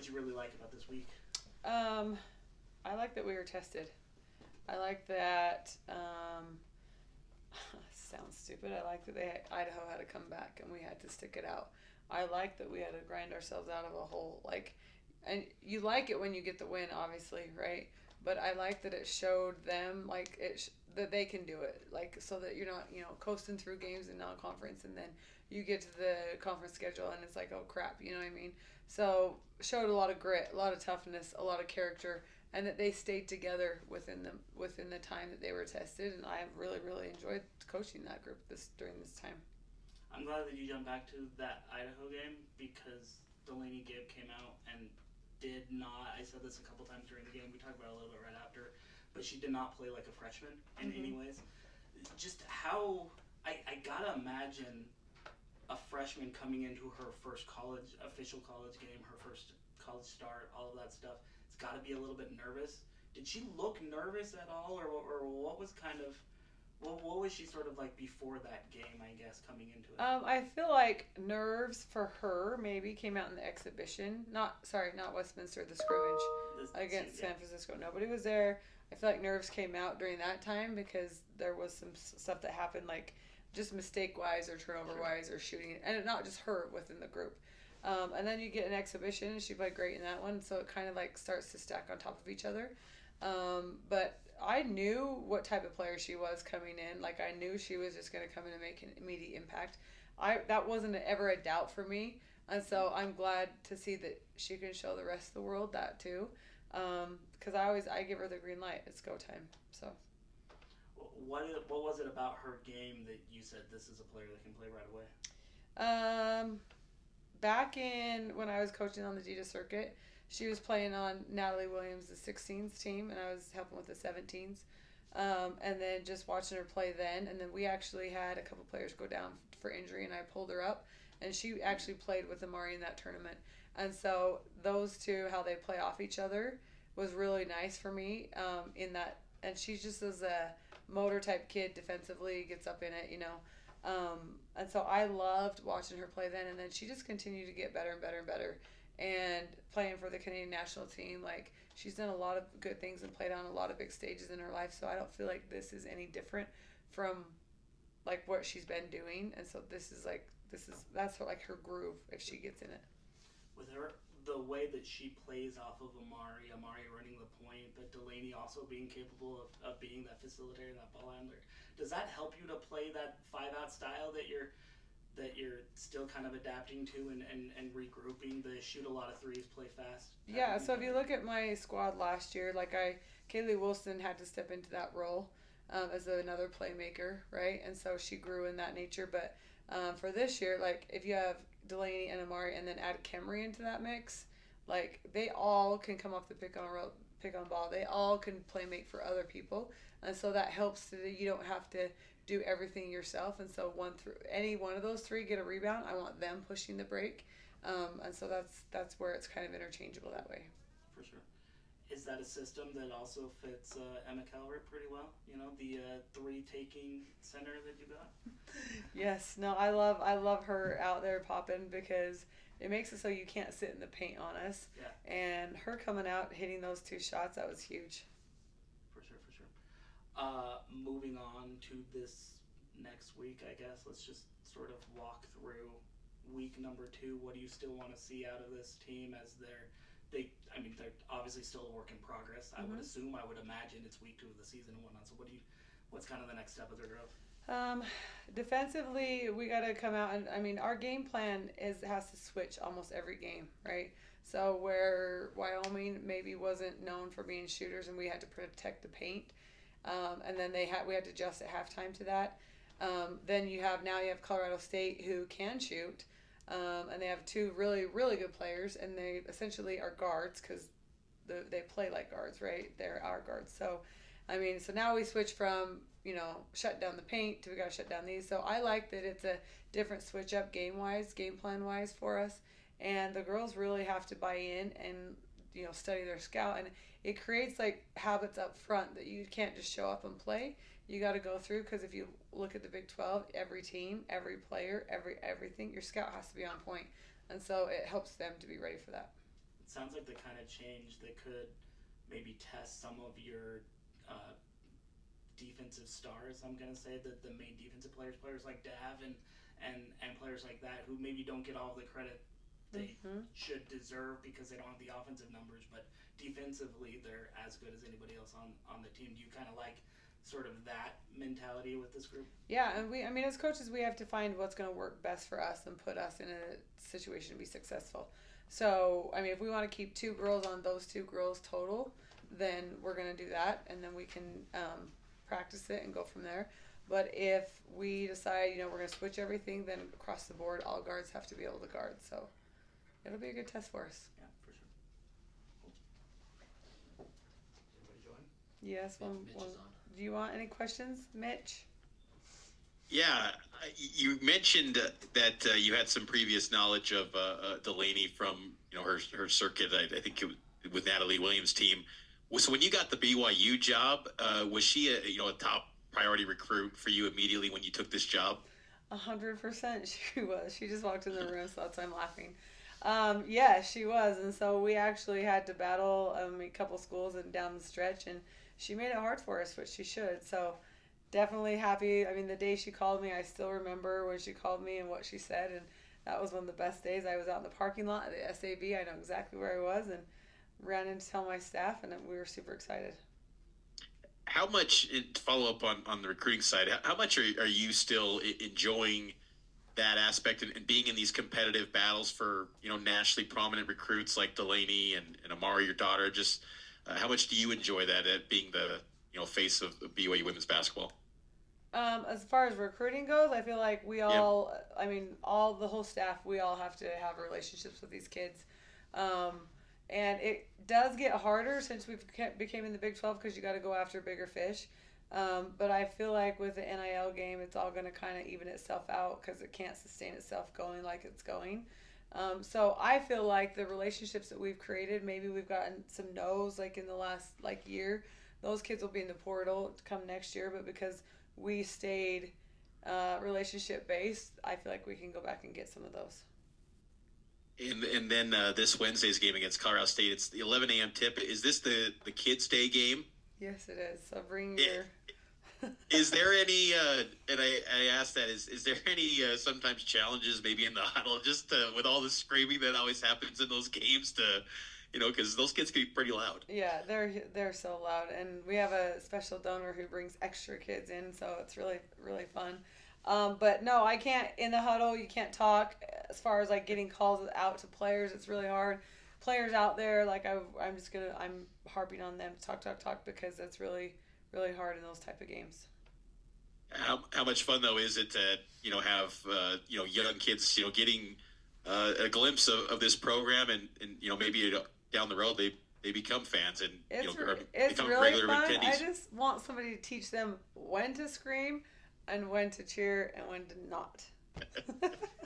What did you really like about this week? I like that we were tested. I like that. Sounds stupid. I like that Idaho had to come back and we had to stick it out. I like that we had to grind ourselves out of a hole. And you like it when you get the win, obviously, right? But I like that it showed them that they can do it, so that you're not coasting through games in non-conference, and then you get to the conference schedule and it's like, oh crap, you know what I mean? So showed a lot of grit, a lot of toughness, a lot of character, and that they stayed together within the time that they were tested. And I really really enjoyed coaching that group during this time. I'm glad that you jumped back to that Idaho game because Delaney Gibb came out and did not. I said this a couple times during the game. We talked about it a little bit right after, but she did not play like a freshman in any ways. Just how I gotta imagine a freshman coming into her first official college game, her first college start, all of that stuff. It's got to be a little bit nervous. Did she look nervous at all, or what was kind of what was she sort of like before that game, I guess, coming into it? I feel like nerves for her maybe came out in the exhibition. Not Westminster, the scrimmage against San Francisco. Nobody was there. I feel like nerves came out during that time because there was some stuff that happened, like just mistake-wise or turnover-wise or shooting. And not just her within the group. And then you get an exhibition, and she played great in that one. So it kind of like starts to stack on top of each other. But I knew what type of player she was coming in. Like, I knew she was just going to come in and make an immediate impact. That wasn't ever a doubt for me. And so I'm glad to see that she can show the rest of the world that too. Because I give her the green light. It's go time. So. What was it about her game that you said this is a player that can play right away? Back in when I was coaching on the Dita circuit, she was playing on Natalie Williams' 16s team, and I was helping with the 17s. And then just watching her play then. And then we actually had a couple players go down for injury, and I pulled her up. And she actually played with Amari in that tournament. And so those two, how they play off each other, was really nice for me in that. And she just is a motor type kid defensively, gets up in it, and so I loved watching her play then. And then she just continued to get better and better and better. And playing for the Canadian national team, like, she's done a lot of good things and played on a lot of big stages in her life. So I don't feel like this is any different from like what she's been doing. And so that's her groove if she gets in it. With her, the way that she plays off of Amari running the point, but Delaney also being capable of being that facilitator, that ball handler, does that help you to play that 5-out style that you're still kind of adapting to and regrouping, the shoot a lot of threes, play fast? Yeah, so if you look at my squad last year, Kaylee Wilson had to step into that role as another playmaker, right? And so she grew in that nature. But for this year, like, if you have Delaney and Amari and then add Kemery into that mix, like, they all can come off the pick on ball. They all can play make for other people. And so that helps that you don't have to do everything yourself. And so any one of those three get a rebound, I want them pushing the break. And so that's where it's kind of interchangeable that way. For sure. Is that a system that also fits Emma Calvert pretty well? The three-taking center that you got? Yes. No, I love her out there popping because it makes it so you can't sit in the paint on us. Yeah. And her coming out, hitting those two shots, that was huge. For sure. Moving on to this next week, I guess, let's just sort of walk through week number 2. What do you still want to see out of this team as they're obviously still a work in progress. I would assume, I would imagine it's week 2 of the season and whatnot. So what's kind of the next step of their growth? Defensively, we got to come out and our game plan has to switch almost every game, right? So where Wyoming maybe wasn't known for being shooters and we had to protect the paint, and then we had to adjust at halftime to that. Then you have Colorado State, who can shoot. And they have 2 really, really good players, and they essentially are guards because they play like guards, right? They're our guards. So now we switch from, shut down the paint to we got to shut down these. So I like that it's a different switch up game plan-wise for us. And the girls really have to buy in and, study their scout. And it creates, like, habits up front that you can't just show up and play. You got to go through, because if you look at the Big 12, every team, every player, everything, your scout has to be on point. And so it helps them to be ready for that. sounds like the kind of change that could maybe test some of your defensive stars. I'm gonna say that the main defensive players like Dav and players like that who maybe don't get all the credit they should deserve because they don't have the offensive numbers, but defensively they're as good as anybody else on the team. Do you kind of like sort of that mentality with this group? Yeah, and I mean, as coaches, we have to find what's going to work best for us and put us in a situation to be successful. So, I mean, if we want to keep 2 girls on those 2 girls total, then we're going to do that, and then we can practice it and go from there. But if we decide, we're going to switch everything, then across the board, all guards have to be able to guard. So, it'll be a good test for us. Yeah, for sure. Cool. Everybody join? Yes. Do you want any questions, Mitch? Yeah, you mentioned that you had some previous knowledge of Delaney from her circuit. I think with Natalie Williams' team. So when you got the BYU job, was she a top priority recruit for you immediately when you took this job? 100% she was. She just walked in the room, so that's why I'm laughing. Yeah, she was, and so we actually had to battle a couple schools and down the stretch, and she made it hard for us, which she should. So definitely happy. I mean, the day she called me, I still remember when she called me and what she said, and that was one of the best days. I was out in the parking lot at the SAB. I know exactly where I was, and ran in to tell my staff, and we were super excited. How much, to follow up on the recruiting side, how much are you still enjoying that aspect and being in these competitive battles for nationally prominent recruits like Delaney and Amari, your daughter? Just how much do you enjoy that at being the face of BYU women's basketball? As far as recruiting goes, I feel like we all, I mean, the whole staff, we all have to have relationships with these kids. And it does get harder since we became in the Big 12 because you got to go after bigger fish. But I feel like with the NIL game, it's all going to kind of even itself out because it can't sustain itself going like it's going. So I feel like the relationships that we've created, maybe we've gotten some no's like in the last year. Those kids will be in the portal to come next year, but because we stayed relationship based, I feel like we can go back and get some of those. And then this Wednesday's game against Colorado State, it's the 11 a.m. tip. Is this the Kids' Day game? Yes, it is. So bring your... Is there any, and I asked that, is there any sometimes challenges maybe in the huddle, just with all the screaming that always happens in those games because those kids can be pretty loud. Yeah, they're so loud. And we have a special donor who brings extra kids in, so it's really, really fun. But no, I can't, in the huddle, you can't talk. As far as getting calls out to players, it's really hard. Players out there, I'm harping on them to talk because it's really, really hard in those type of games. How much fun though is it to have young kids getting a glimpse of this program and maybe down the road they become fans and it's become really regular fun. attendees. I just want somebody to teach them when to scream and when to cheer and when to not.